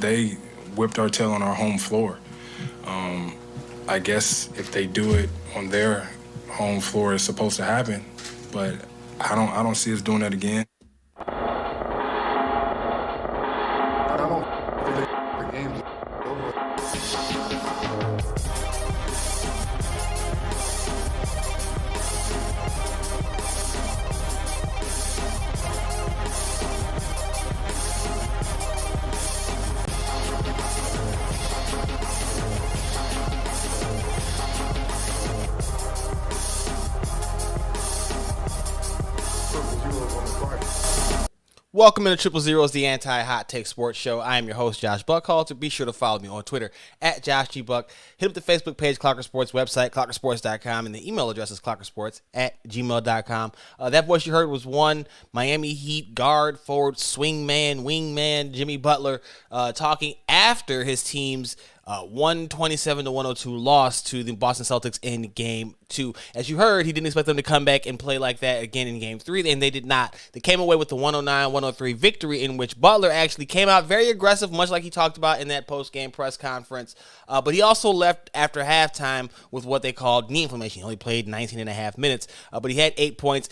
They whipped our tail on our home floor. I guess if they do it on their home floor, it's supposed to happen. But I don't see us doing that again. I don't think the game's over. Welcome into Triple Zero's The Anti-Hot Take Sports Show. I am your host, Josh Buckhalter. Be sure to follow me on Twitter at JoshGBuck. Hit up the Facebook page, Clocker Sports website, clockersports.com, and the email address is clockersports@gmail.com. That voice you heard was one Miami Heat guard, forward, swingman, wingman, Jimmy Butler, talking after his team's 127-102 loss to the Boston Celtics in Game 2. As you heard, he didn't expect them to come back and play like that again in Game 3, and they did not. They came away with the 109-103 victory, in which Butler actually came out very aggressive, much like he talked about in that post-game press conference. But he also left after halftime with what they called knee inflammation. He only played 19 and a half minutes, but he had 8 points.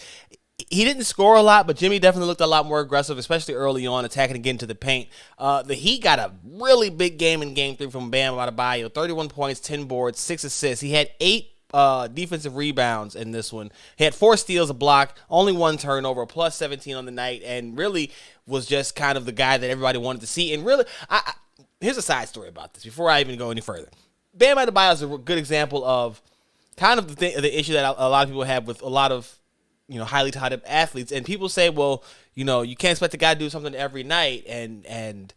He didn't score a lot, but Jimmy definitely looked a lot more aggressive, especially early on, attacking and getting to the paint. The Heat got a really big game in Game 3 from Bam Adebayo. 31 points, 10 boards, 6 assists. He had 8 defensive rebounds in this one. He had 4 steals, a block, only 1 turnover, plus 17 on the night, and really was just kind of the guy that everybody wanted to see. And really, here's a side story about this before I even go any further. Bam Adebayo is a good example of kind of the issue that a lot of people have with a lot of highly touted athletes, and people say, well, you can't expect a guy to do something every night, and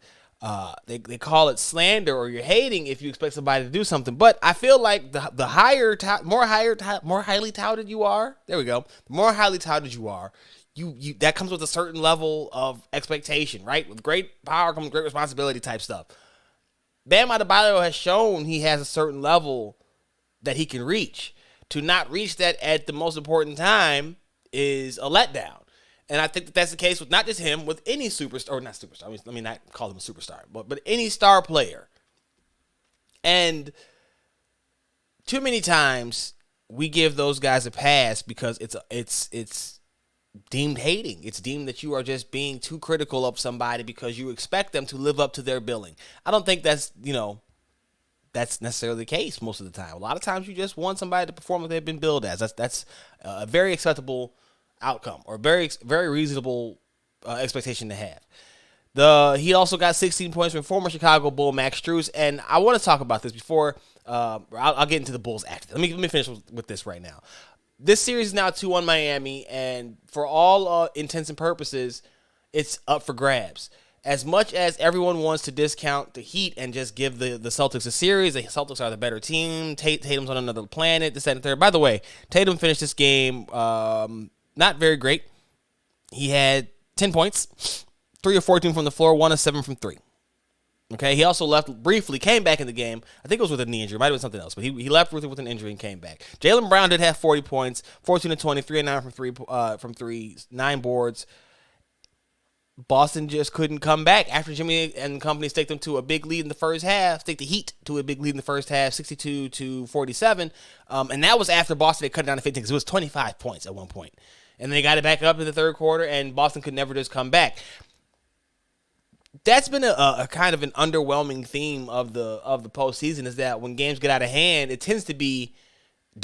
they call it slander, or you're hating if you expect somebody to do something. But I feel like more highly touted you are. There we go. The more highly touted you are, you that comes with a certain level of expectation, right? With great power comes great responsibility type stuff. Bam Adebayo has shown he has a certain level that he can reach. To not reach that at the most important time is a letdown. And I think that's the case with not just him, with any superstar, or not superstar, let me not call him a superstar, but any star player. And too many times we give those guys a pass because it's deemed hating. It's deemed that you are just being too critical of somebody because you expect them to live up to their billing. I don't think that's necessarily the case most of the time. A lot of times you just want somebody to perform what they've been billed as. That's a very acceptable outcome, or very reasonable expectation to have. He also got 16 points from former Chicago Bull Max Strus, and I want to talk about this before. I'll get into the Bulls after. Let me finish with this right now. This series is now 2-1 Miami, and for all intents and purposes, it's up for grabs. As much as everyone wants to discount the Heat and just give the Celtics a series, the Celtics are the better team. Tatum's on another planet, this, that, and third. By the way, Tatum finished this game not very great. He had 10 points, 3 of 14 from the floor, 1 of 7 from 3. Okay, he also left briefly, came back in the game. I think it was with a knee injury. It might have been something else, but he left with an injury and came back. Jaylen Brown did have 40 points, 14 of 20, 3 of 9 from 3, 9 boards. Boston just couldn't come back after Jimmy and company staked them to a big lead in the first half, staked the Heat to a big lead in the first half, 62-47. And that was after Boston had cut it down to 15 because it was 25 points at one point. And they got it back up in the third quarter, and Boston could never just come back. That's been a kind of an underwhelming theme of the postseason, is that when games get out of hand, it tends to be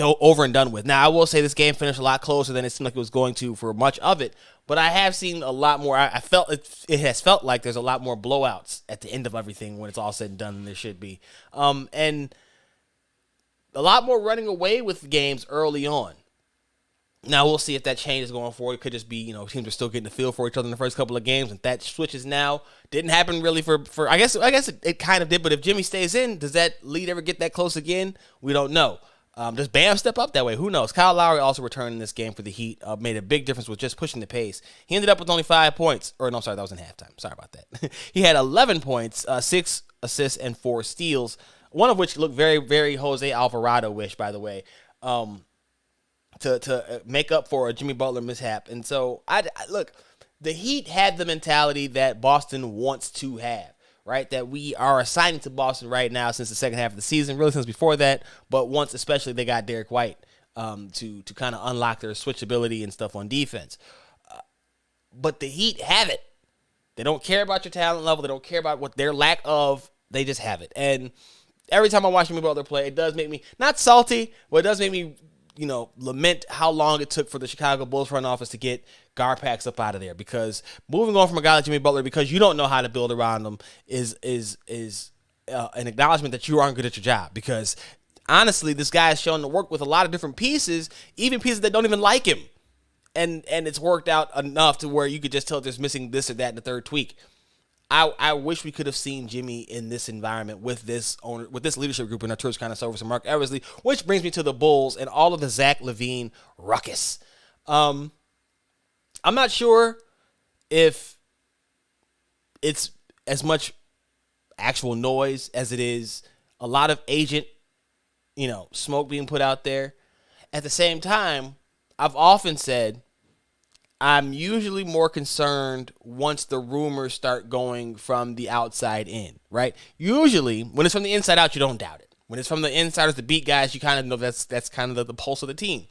over and done with. Now, I will say this game finished a lot closer than it seemed like it was going to for much of it, but I have seen a lot more. I felt it has felt like there's a lot more blowouts at the end of everything when it's all said and done than there should be. And a lot more running away with games early on. Now, we'll see if that changes going forward. It could just be, teams are still getting the feel for each other in the first couple of games, and that switches now. Didn't happen really for I guess it kind of did, but if Jimmy stays in, does that lead ever get that close again? We don't know. Does Bam step up that way? Who knows? Kyle Lowry also returned in this game for the Heat. Made a big difference with just pushing the pace. He ended up with only 5 points. Or, no, sorry, that was in halftime. Sorry about that. He had 11 points, 6 assists, and 4 steals, one of which looked very, very Jose Alvarado-ish, by the way, to make up for a Jimmy Butler mishap. And so, look, the Heat had the mentality that Boston wants to have. right, that we are assigning to Boston right now since the second half of the season, really since before that, but once especially they got Derek White to kind of unlock their switchability and stuff on defense. But the Heat have it. They don't care about your talent level. They don't care about what their lack of. They just have it. And every time I watch Jimmy Butler play, it does make me not salty, but it does make me, lament how long it took for the Chicago Bulls front office to get Garpax up out of there. Because moving on from a guy like Jimmy Butler, because you don't know how to build around him, is an acknowledgement that you aren't good at your job. Because honestly, this guy has shown to work with a lot of different pieces, even pieces that don't even like him. And it's worked out enough to where you could just tell there's missing this or that in the third tweak. I wish we could have seen Jimmy in this environment with this owner, with this leadership group in Arturas Counter-Silvers and Mark Eversley, which brings me to the Bulls and all of the Zach LaVine ruckus. I'm not sure if it's as much actual noise as it is a lot of agent, smoke being put out there. At the same time, I've often said I'm usually more concerned once the rumors start going from the outside in, right? Usually, when it's from the inside out, you don't doubt it. When it's from the insiders, the beat guys, you kind of know that's kind of the pulse of the team.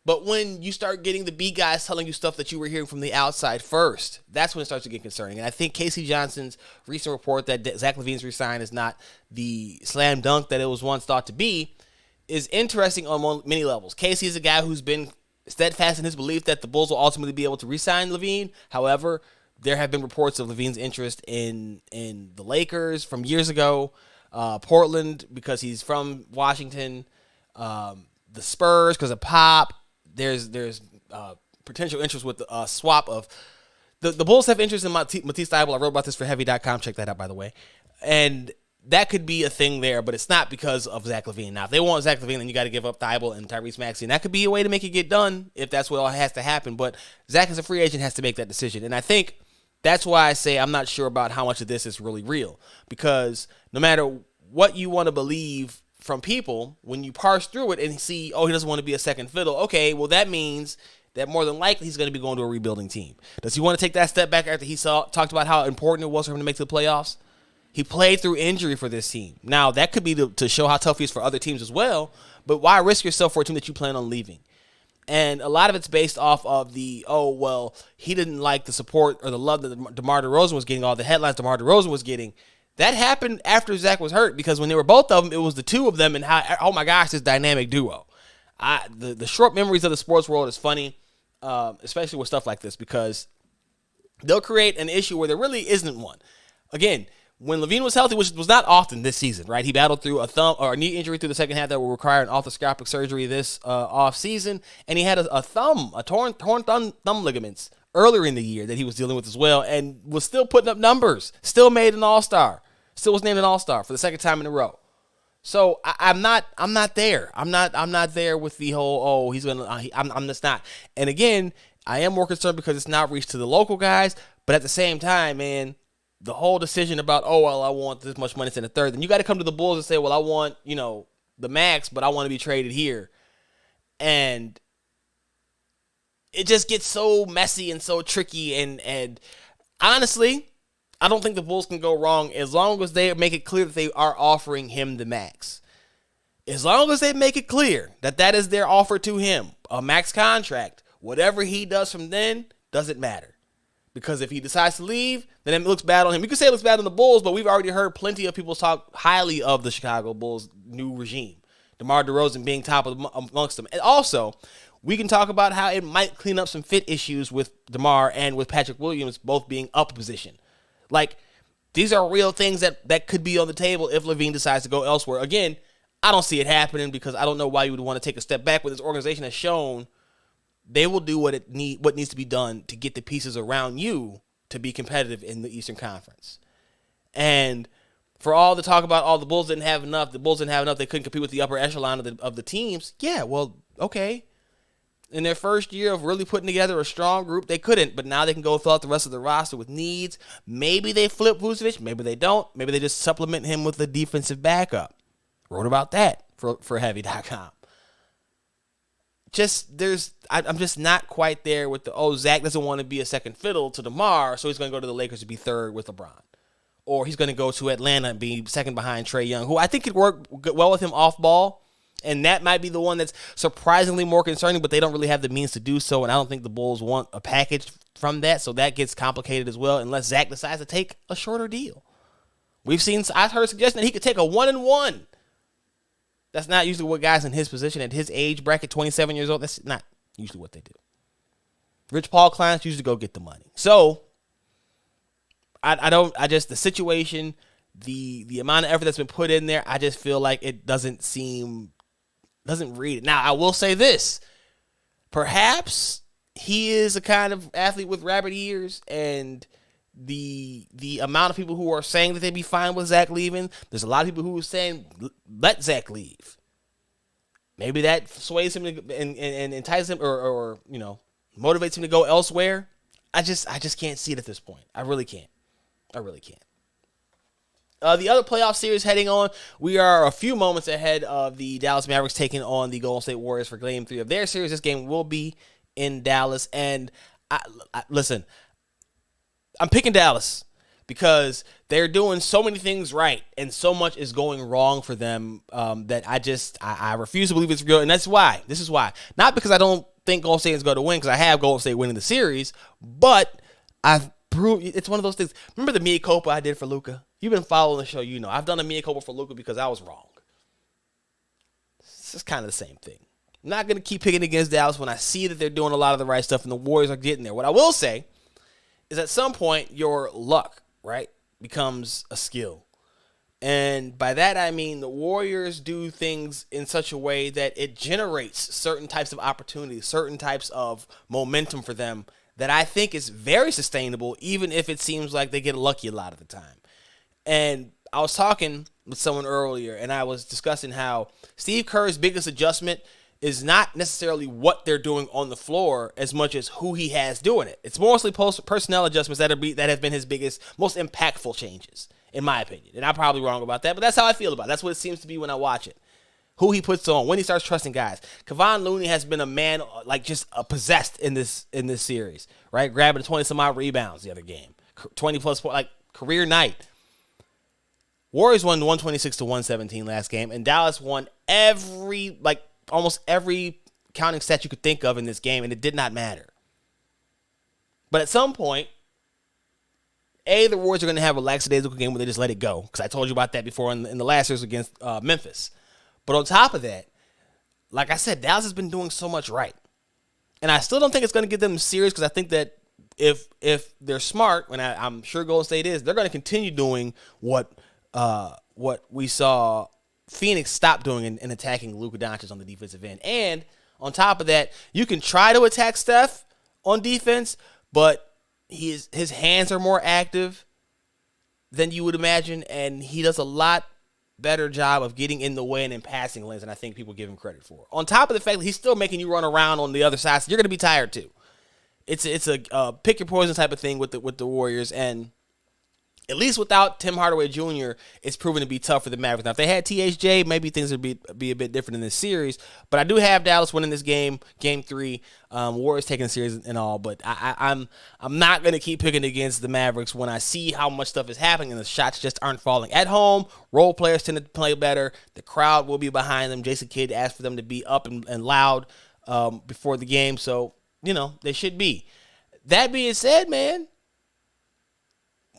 But when you start getting the beat guys telling you stuff that you were hearing from the outside first, that's when it starts to get concerning. And I think Casey Johnson's recent report that Zach LaVine's resign is not the slam dunk that it was once thought to be is interesting on many levels. Casey is a guy who's been steadfast in his belief that the Bulls will ultimately be able to re-sign LaVine. However, there have been reports of LaVine's interest in the Lakers from years ago, Portland because he's from Washington, the Spurs because of Pop. There's potential interest with the swap of the Bulls have interest in Matisse Thybulle. I wrote about this for Heavy.com. Check that out, by the way. And that could be a thing there, but it's not because of Zach LaVine. Now, if they want Zach LaVine, then you got to give up Thybulle and Tyrese Maxey, and that could be a way to make it get done if that's what all has to happen. But Zach, as a free agent, has to make that decision. And I think that's why I say I'm not sure about how much of this is really real, because no matter what you want to believe from people, when you parse through it and see, he doesn't want to be a second fiddle, okay, well, that means that more than likely he's going to be going to a rebuilding team. Does he want to take that step back after he talked about how important it was for him to make the playoffs? He played through injury for this team. Now, that could be to show how tough he is for other teams as well, but why risk yourself for a team that you plan on leaving? And a lot of it's based off of he didn't like the support or the love that DeMar DeRozan was getting, all the headlines DeMar DeRozan was getting. That happened after Zach was hurt, because when they were both of them, it was the two of them and how, oh my gosh, this dynamic duo. The short memories of the sports world is funny, especially with stuff like this, because they'll create an issue where there really isn't one. Again, when LaVine was healthy, which was not often this season, right? He battled through a thumb or a knee injury through the second half that will require an arthroscopic surgery this off season, and he had a torn thumb ligaments earlier in the year that he was dealing with as well, and was still putting up numbers. Still made an All-Star. Still was named an All-Star for the second time in a row. So I'm not there. I'm not there with the whole he's gonna. I'm just not. And again, I am more concerned because it's not reached to the local guys, but at the same time, man, the whole decision about, I want this much money in the third, then you got to come to the Bulls and say, well, I want, the max, but I want to be traded here. And it just gets so messy and so tricky. And honestly, I don't think the Bulls can go wrong as long as they make it clear that they are offering him the max. As long as they make it clear that that is their offer to him, a max contract, whatever he does from then doesn't matter. Because if he decides to leave, then it looks bad on him. You could say it looks bad on the Bulls, but we've already heard plenty of people talk highly of the Chicago Bulls' new regime. DeMar DeRozan being top amongst them. And also, we can talk about how it might clean up some fit issues with DeMar and with Patrick Williams both being up a position. Like, these are real things that could be on the table if LaVine decides to go elsewhere. Again, I don't see it happening because I don't know why you would want to take a step back, but this organization has shown they will do what needs to be done to get the pieces around you to be competitive in the Eastern Conference. And for all the talk about, the Bulls didn't have enough, they couldn't compete with the upper echelon of the teams. Yeah, well, okay. In their first year of really putting together a strong group, they couldn't, but now they can go fill out the rest of the roster with needs. Maybe they flip Vucevic, maybe they don't. Maybe they just supplement him with a defensive backup. Wrote about that for Heavy.com. I'm just not quite there with Zach doesn't want to be a second fiddle to DeMar, so he's going to go to the Lakers to be third with LeBron. or he's going to go to Atlanta and be second behind Trae Young, who I think could work well with him off ball. And that might be the one that's surprisingly more concerning, but they don't really have the means to do so. And I don't think the Bulls want a package from that. So that gets complicated as well, unless Zach decides to take a shorter deal. I've heard a suggestion that he could take a 1-and-1. That's not usually what guys in his position at his age bracket, 27 years old, that's not usually what they do. Rich Paul clients usually go get the money. So the situation, the amount of effort that's been put in there, I just feel like it doesn't read it. Now, I will say this. Perhaps he is a kind of athlete with rabbit ears, and the amount of people who are saying that they'd be fine with Zach leaving, there's a lot of people who are saying, let Zach leave. Maybe that sways him and entices him or motivates him to go elsewhere. I just can't see it at this point. I really can't. The other playoff series heading on, we are a few moments ahead of the Dallas Mavericks taking on the Golden State Warriors for Game 3 of their series. This game will be in Dallas, and listen, I'm picking Dallas because they're doing so many things right, and so much is going wrong for them that I refuse to believe it's real, and that's why. This is why. Not because I don't think Golden State is going to win, because I have Golden State winning the series, but I've proved it's one of those things. Remember the mea culpa I did for Luka? You've been following the show, I've done a mea culpa for Luka because I was wrong. It's just kind of the same thing. I'm not going to keep picking against Dallas when I see that they're doing a lot of the right stuff and the Warriors are getting there. What I will say is at some point your luck, right, becomes a skill. And by that I mean the Warriors do things in such a way that it generates certain types of opportunities, certain types of momentum for them that I think is very sustainable, even if it seems like they get lucky a lot of the time. And I was talking with someone earlier, and I was discussing how Steve Kerr's biggest adjustment is not necessarily what they're doing on the floor as much as who he has doing it. It's mostly personnel adjustments that have been his biggest, most impactful changes, in my opinion. And I'm probably wrong about that, but that's how I feel about it. That's what it seems to be when I watch it. Who he puts on, when he starts trusting guys. Kevon Looney has been a man possessed in this series, right? Grabbing 20-some-odd rebounds the other game. 20-plus, career night. Warriors won 126-117 last game, and Dallas won almost every counting stat you could think of in this game, and it did not matter. But at some point, the Warriors are going to have a lackadaisical game where they just let it go, because I told you about that before in the last series against Memphis. But on top of that, like I said, Dallas has been doing so much right. And I still don't think it's going to get them serious, because I think that if they're smart, and I'm sure Golden State is, they're going to continue doing what we saw Phoenix stop doing in attacking Luka Docic on the defensive end. And on top of that, you can try to attack Steph on defense, but his hands are more active than you would imagine, and he does a lot better job of getting in the way and in passing lanes than I think people give him credit for. On top of the fact that he's still making you run around on the other side, so you're going to be tired too. It's a pick your poison type of thing with the Warriors, and at least without Tim Hardaway Jr., it's proven to be tough for the Mavericks. Now, if they had THJ, maybe things would be a bit different in this series. But I do have Dallas winning this game, Game 3. Warriors taking the series and all. But I'm not going to keep picking against the Mavericks when I see how much stuff is happening and the shots just aren't falling. At home, role players tend to play better. The crowd will be behind them. Jason Kidd asked for them to be up and loud before the game. So, they should be. That being said, man,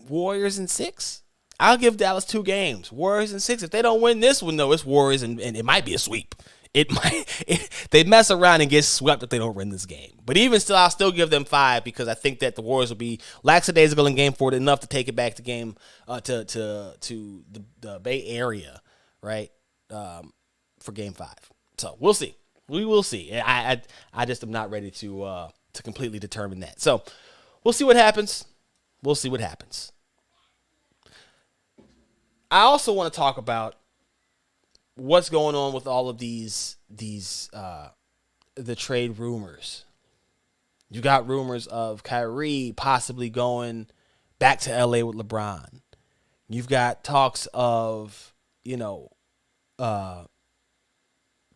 Warriors in 6. I'll give Dallas 2 games. Warriors in 6. If they don't win this one, though, it's Warriors, and it might be a sweep. They mess around and get swept if they don't win this game. But even still, I'll still give them 5 because I think that the Warriors will be lackadaisical in Game 4 enough to take it back to game to the Bay Area, right? For Game 5. So we'll see. We will see. I just am not ready to completely determine that. So we'll see what happens. We'll see what happens. I also want to talk about what's going on with all of these the trade rumors. You got rumors of Kyrie possibly going back to LA with LeBron. You've got talks of,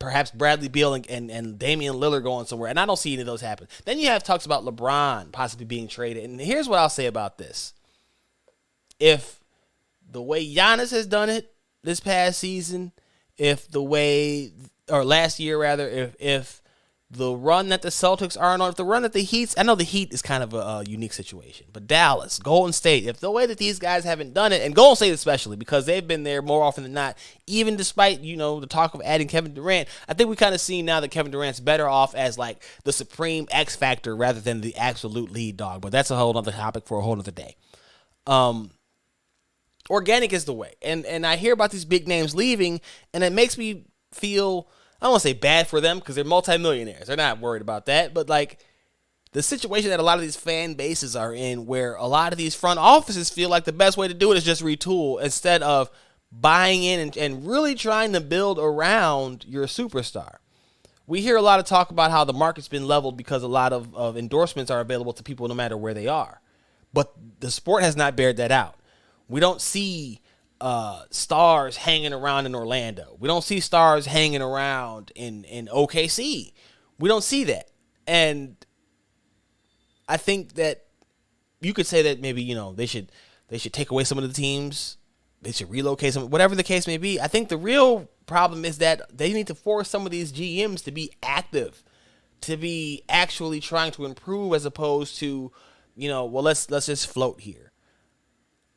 perhaps Bradley Beal and Damian Lillard going somewhere, and I don't see any of those happen. Then you have talks about LeBron possibly being traded, and here's what I'll say about this. If the way Giannis has done it this past season, last year rather, if the run that the Celtics are on, if the run that the Heat's, I know the Heat is kind of a unique situation, but Dallas, Golden State, if the way that these guys haven't done it, and Golden State especially, because they've been there more often than not, even despite, the talk of adding Kevin Durant, I think we kind of see now that Kevin Durant's better off as like the supreme X factor rather than the absolute lead dog, but that's a whole other topic for a whole other day. Organic is the way, and I hear about these big names leaving, and it makes me feel, I don't want to say bad for them because they're multimillionaires. They're not worried about that. But, like, the situation that a lot of these fan bases are in where a lot of these front offices feel like the best way to do it is just retool instead of buying in and really trying to build around your superstar. We hear a lot of talk about how the market's been leveled because a lot of endorsements are available to people no matter where they are. But the sport has not bared that out. We don't see stars hanging around in Orlando. We don't see stars hanging around in OKC. We don't see that. And I think that you could say that maybe, they should take away some of the teams. They should relocate some, whatever the case may be. I think the real problem is that they need to force some of these GMs to be active, to be actually trying to improve as opposed to, let's just float here.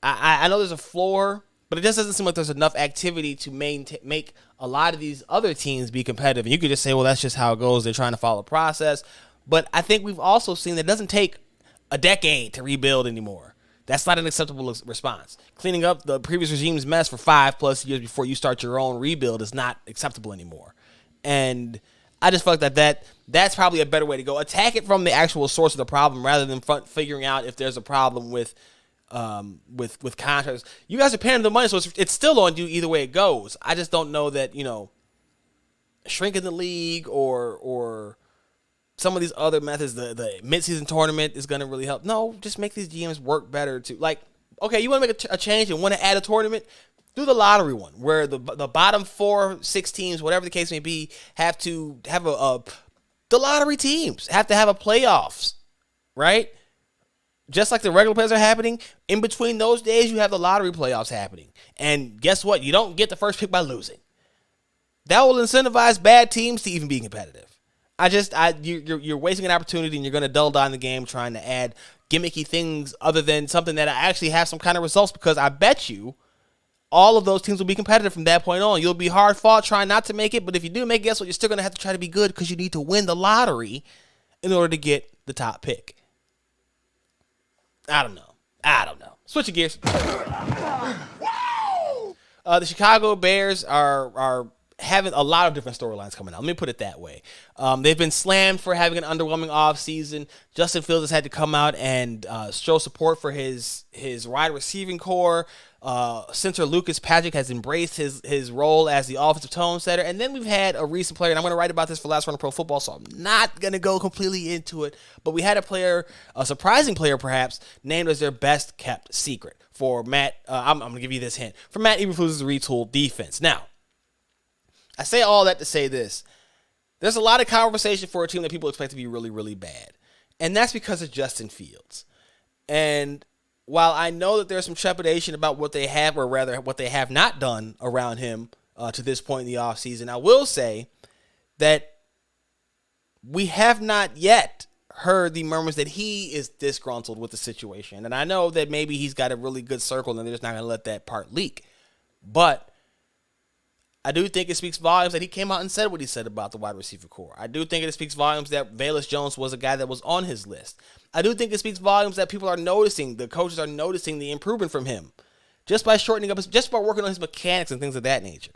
I know there's a floor, but it just doesn't seem like there's enough activity to make a lot of these other teams be competitive. And you could just say, well, that's just how it goes. They're trying to follow a process. But I think we've also seen that it doesn't take a decade to rebuild anymore. That's not an acceptable response. Cleaning up the previous regime's mess for 5+ years before you start your own rebuild is not acceptable anymore. And I just feel like that's probably a better way to go. Attack it from the actual source of the problem rather than figuring out if there's a problem with contracts. You guys are paying the money, so it's still on you either way it goes. I just don't know that, shrinking the league or some of these other methods, the mid-season tournament is going to really help. No, just make these GMs work better too. Like, okay, you want to make a change and want to add a tournament? Do the lottery one where the bottom 4-6 teams, whatever the case may be, have to have the lottery teams have to have a playoffs, right? Just like the regular playoffs are happening, in between those days, you have the lottery playoffs happening. And guess what? You don't get the first pick by losing. That will incentivize bad teams to even be competitive. You're wasting an opportunity and you're going to dull down the game trying to add gimmicky things other than something that actually have some kind of results, because I bet you all of those teams will be competitive from that point on. You'll be hard fought trying not to make it, but if you do make it, guess what? You're still going to have to try to be good because you need to win the lottery in order to get the top pick. I don't know. Switching gears. The Chicago Bears are having a lot of different storylines coming out. Let me put it that way. They've been slammed for having an underwhelming offseason. Justin Fields has had to come out and show support for his wide receiving core. Center Lucas Patrick has embraced his role as the offensive tone setter. And then we've had a recent player, and I'm going to write about this for Last Run of Pro Football, so I'm not going to go completely into it. But we had a player, a surprising player perhaps, named as their best kept secret for Matt. I'm going to give you this hint. For Matt Eberflus's retooled defense. Now, I say all that to say this. There's a lot of conversation for a team that people expect to be really, really bad. And that's because of Justin Fields. And while I know that there's some trepidation about what they have, or rather what they have not done around him to this point in the offseason, I will say that we have not yet heard the murmurs that he is disgruntled with the situation. And I know that maybe he's got a really good circle and they're just not going to let that part leak. But I do think it speaks volumes that he came out and said what he said about the wide receiver core. I do think it speaks volumes that Velus Jones was a guy that was on his list. I do think it speaks volumes that people are noticing, the coaches are noticing the improvement from him just by shortening up, just by working on his mechanics and things of that nature.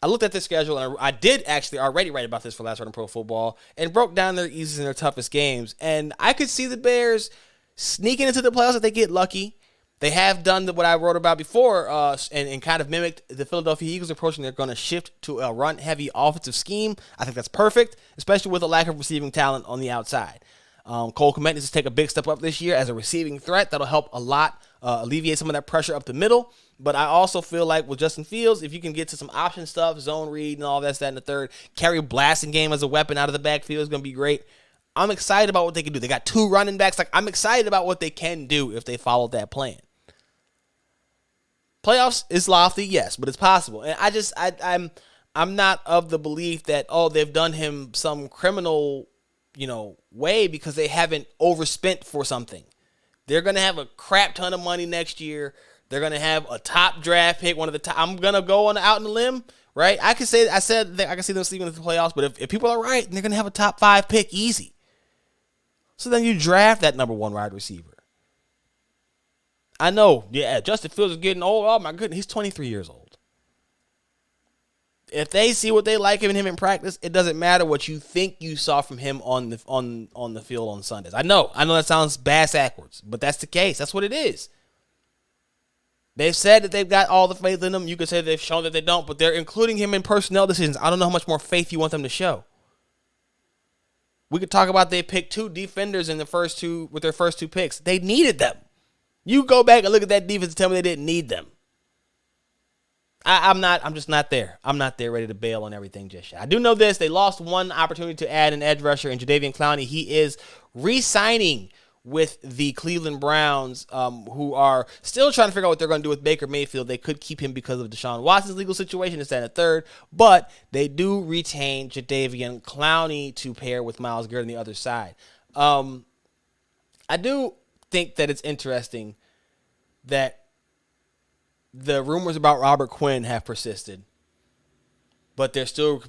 I looked at their schedule, and I did actually already write about this for Last Run of Pro Football and broke down their easiest and their toughest games. And I could see the Bears sneaking into the playoffs if they get lucky. They have done what I wrote about before and kind of mimicked the Philadelphia Eagles approach, and they're going to shift to a run-heavy offensive scheme. I think that's perfect, especially with a lack of receiving talent on the outside. Cole Kmet needs to take a big step up this year as a receiving threat. That'll help a lot, alleviate some of that pressure up the middle. But I also feel like with Justin Fields, if you can get to some option stuff, zone read and all that and the third, carry blasting game as a weapon out of the backfield is going to be great. I'm excited about what they can do. They got 2 running backs. I'm excited about what they can do if they follow that plan. Playoffs is lofty, yes, but it's possible. And I'm not of the belief that, they've done him some criminal, way because they haven't overspent for something. They're going to have a crap ton of money next year. They're going to have a top draft pick, one of the top. I'm going to go out on a limb, right? I can see them sleeping in the playoffs, but if people are right, they're going to have a top 5 pick easy. So then you draft that number 1 wide receiver. I know, Justin Fields is getting old. Oh my goodness, he's 23 years old. If they see what they like in him in practice, it doesn't matter what you think you saw from him on the field on Sundays. I know that sounds backwards, but that's the case. That's what it is. They've said that they've got all the faith in him. You could say they've shown that they don't, but they're including him in personnel decisions. I don't know how much more faith you want them to show. We could talk about they picked 2 defenders in with their first 2 picks. They needed them. You go back and look at that defense and tell me they didn't need them. I'm just not there. I'm not there ready to bail on everything just yet. I do know this. They lost one opportunity to add an edge rusher in Jadeveon Clowney. He is re-signing with the Cleveland Browns, who are still trying to figure out what they're going to do with Baker Mayfield. They could keep him because of Deshaun Watson's legal situation. It's at a third. But they do retain Jadeveon Clowney to pair with Myles Garrett on the other side. I do think that it's interesting that the rumors about Robert Quinn have persisted, but there still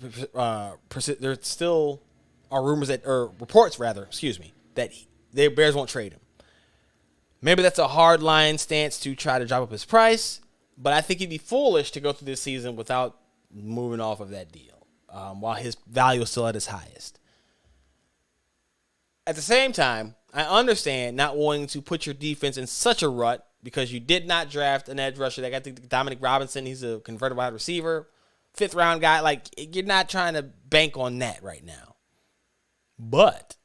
are rumors reports that the Bears won't trade him. Maybe that's a hard line stance to try to drop up his price, but I think he'd be foolish to go through this season without moving off of that deal while his value is still at its highest. At the same time, I understand not wanting to put your defense in such a rut because you did not draft an edge rusher. I think Dominic Robinson, he's a converted wide receiver, 5th round guy. Like, you're not trying to bank on that right now. But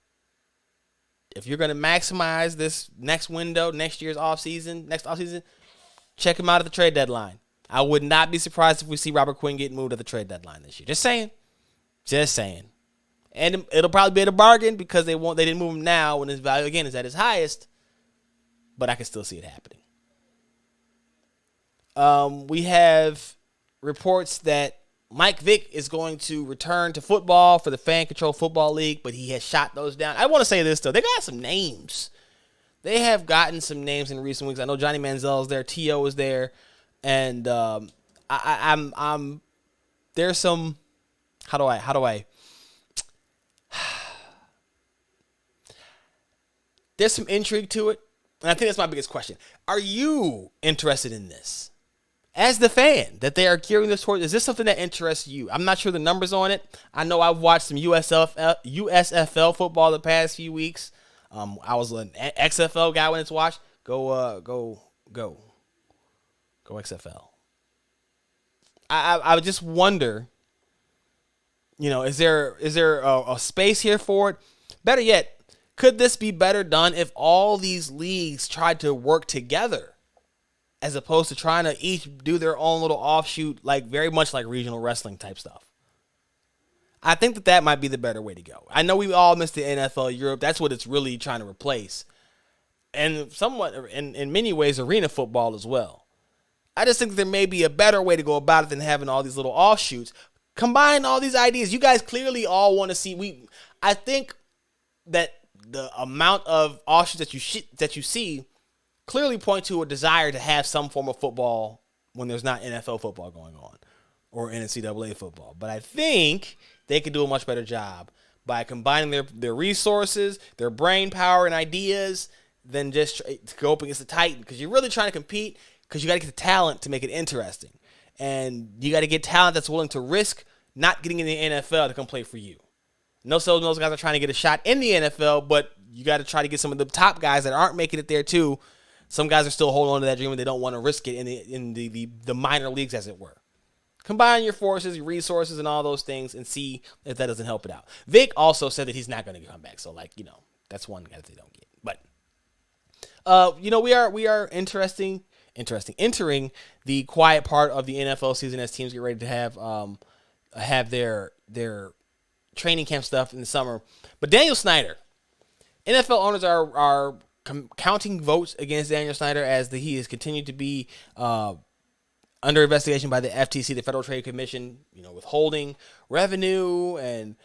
if you're going to maximize this next year's offseason, check him out at the trade deadline. I would not be surprised if we see Robert Quinn get moved at the trade deadline this year. Just saying. And it'll probably be at a bargain because they didn't move him now when his value, again, is at his highest. But I can still see it happening. We have reports that Mike Vick is going to return to football for the Fan Control Football League, but he has shot those down. I want to say this, though. They got some names. They have gotten some names in recent weeks. I know Johnny Manziel is there. T.O. is there. And I'm there's some, how do I there's some intrigue to it, and I think that's my biggest question. Are you interested in this? As the fan that they are gearing this towards, is this something that interests you? I'm not sure the numbers on it. I know I've watched some USFL football the past few weeks. I was an XFL guy when it's watched. Go XFL. I would just wonder, is there a space here for it? Better yet, could this be better done if all these leagues tried to work together as opposed to trying to each do their own little offshoot, like very much like regional wrestling type stuff? I think that might be the better way to go. I know we all miss the NFL Europe. That's what it's really trying to replace. And somewhat, in many ways, arena football as well. I just think there may be a better way to go about it than having all these little offshoots. Combine all these ideas. You guys clearly all want to see. I think that the amount of offshoots that you see clearly point to a desire to have some form of football when there's not NFL football going on or NCAA football. But I think they could do a much better job by combining their resources, their brain power and ideas than just to go up against the Titan, because you're really trying to compete because you got to get the talent to make it interesting. And you got to get talent that's willing to risk not getting in the NFL to come play for you. Those guys are trying to get a shot in the NFL, but you got to try to get some of the top guys that aren't making it there too. Some guys are still holding on to that dream and they don't want to risk it in the minor leagues, as it were. Combine your forces, your resources, and all those things and see if that doesn't help it out. Vic also said that he's not going to come back. So, that's one guy that they don't get. But, we are entering the quiet part of the NFL season as teams get ready to have their training camp stuff in the summer. But Daniel Snyder, NFL owners are counting votes against Daniel Snyder as he has continued to be under investigation by the FTC, the Federal Trade Commission, withholding revenue, and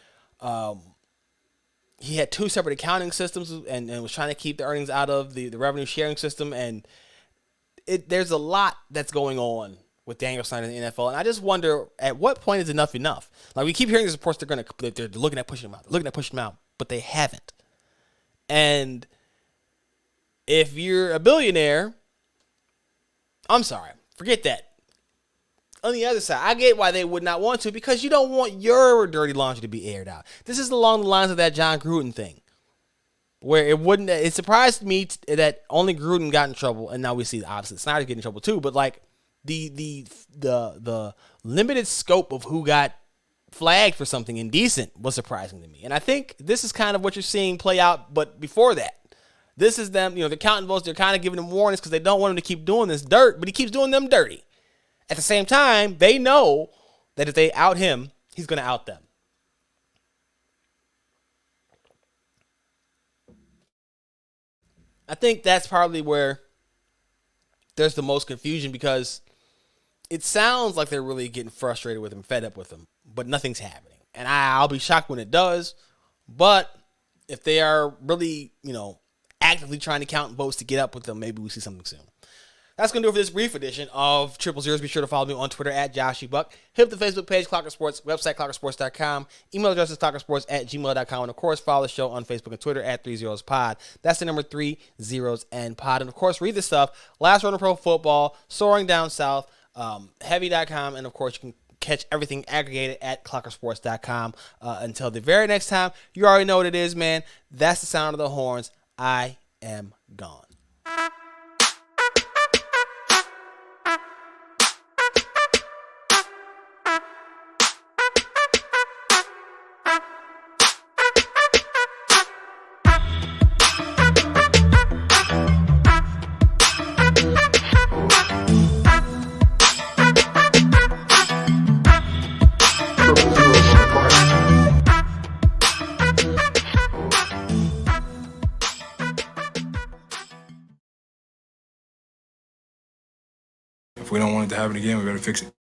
he had 2 separate accounting systems and was trying to keep the earnings out of the revenue sharing system. And there's a lot that's going on with Daniel Snyder in the NFL. And I just wonder, at what point is enough enough? Like, we keep hearing these reports they're looking at pushing him out. They're looking at pushing him out, but they haven't. And if you're a billionaire, I'm sorry, forget that. On the other side, I get why they would not want to, because you don't want your dirty laundry to be aired out. This is along the lines of that John Gruden thing, where it surprised me that only Gruden got in trouble, and now we see obviously Snyder getting in trouble too. But like the limited scope of who got flagged for something indecent was surprising to me, and I think this is kind of what you're seeing play out. But before that, this is them. They're counting votes. They're kind of giving them warnings because they don't want him to keep doing this dirt, but he keeps doing them dirty. At the same time, they know that if they out him, he's going to out them. I think that's probably where there's the most confusion, because it sounds like they're really getting frustrated with him, fed up with him, but nothing's happening. And I'll be shocked when it does. But if they are really, actively trying to count votes to get up with them, maybe we see something soon. That's going to do it for this brief edition of Triple Zeros. Be sure to follow me on Twitter at JoshieBuck. Hit up the Facebook page, Clocker Sports, website, clockersports.com. Email address is clockersports@gmail.com. And, of course, follow the show on Facebook and Twitter at 30spod. That's the number 30 and pod. And, of course, read this stuff. Last Run of Pro Football, Soaring Down South, Heavy.com. And, of course, you can catch everything aggregated at clockersports.com. Until the very next time, you already know what it is, man. That's the sound of the horns. I am gone. If we don't want it to happen again, we better fix it.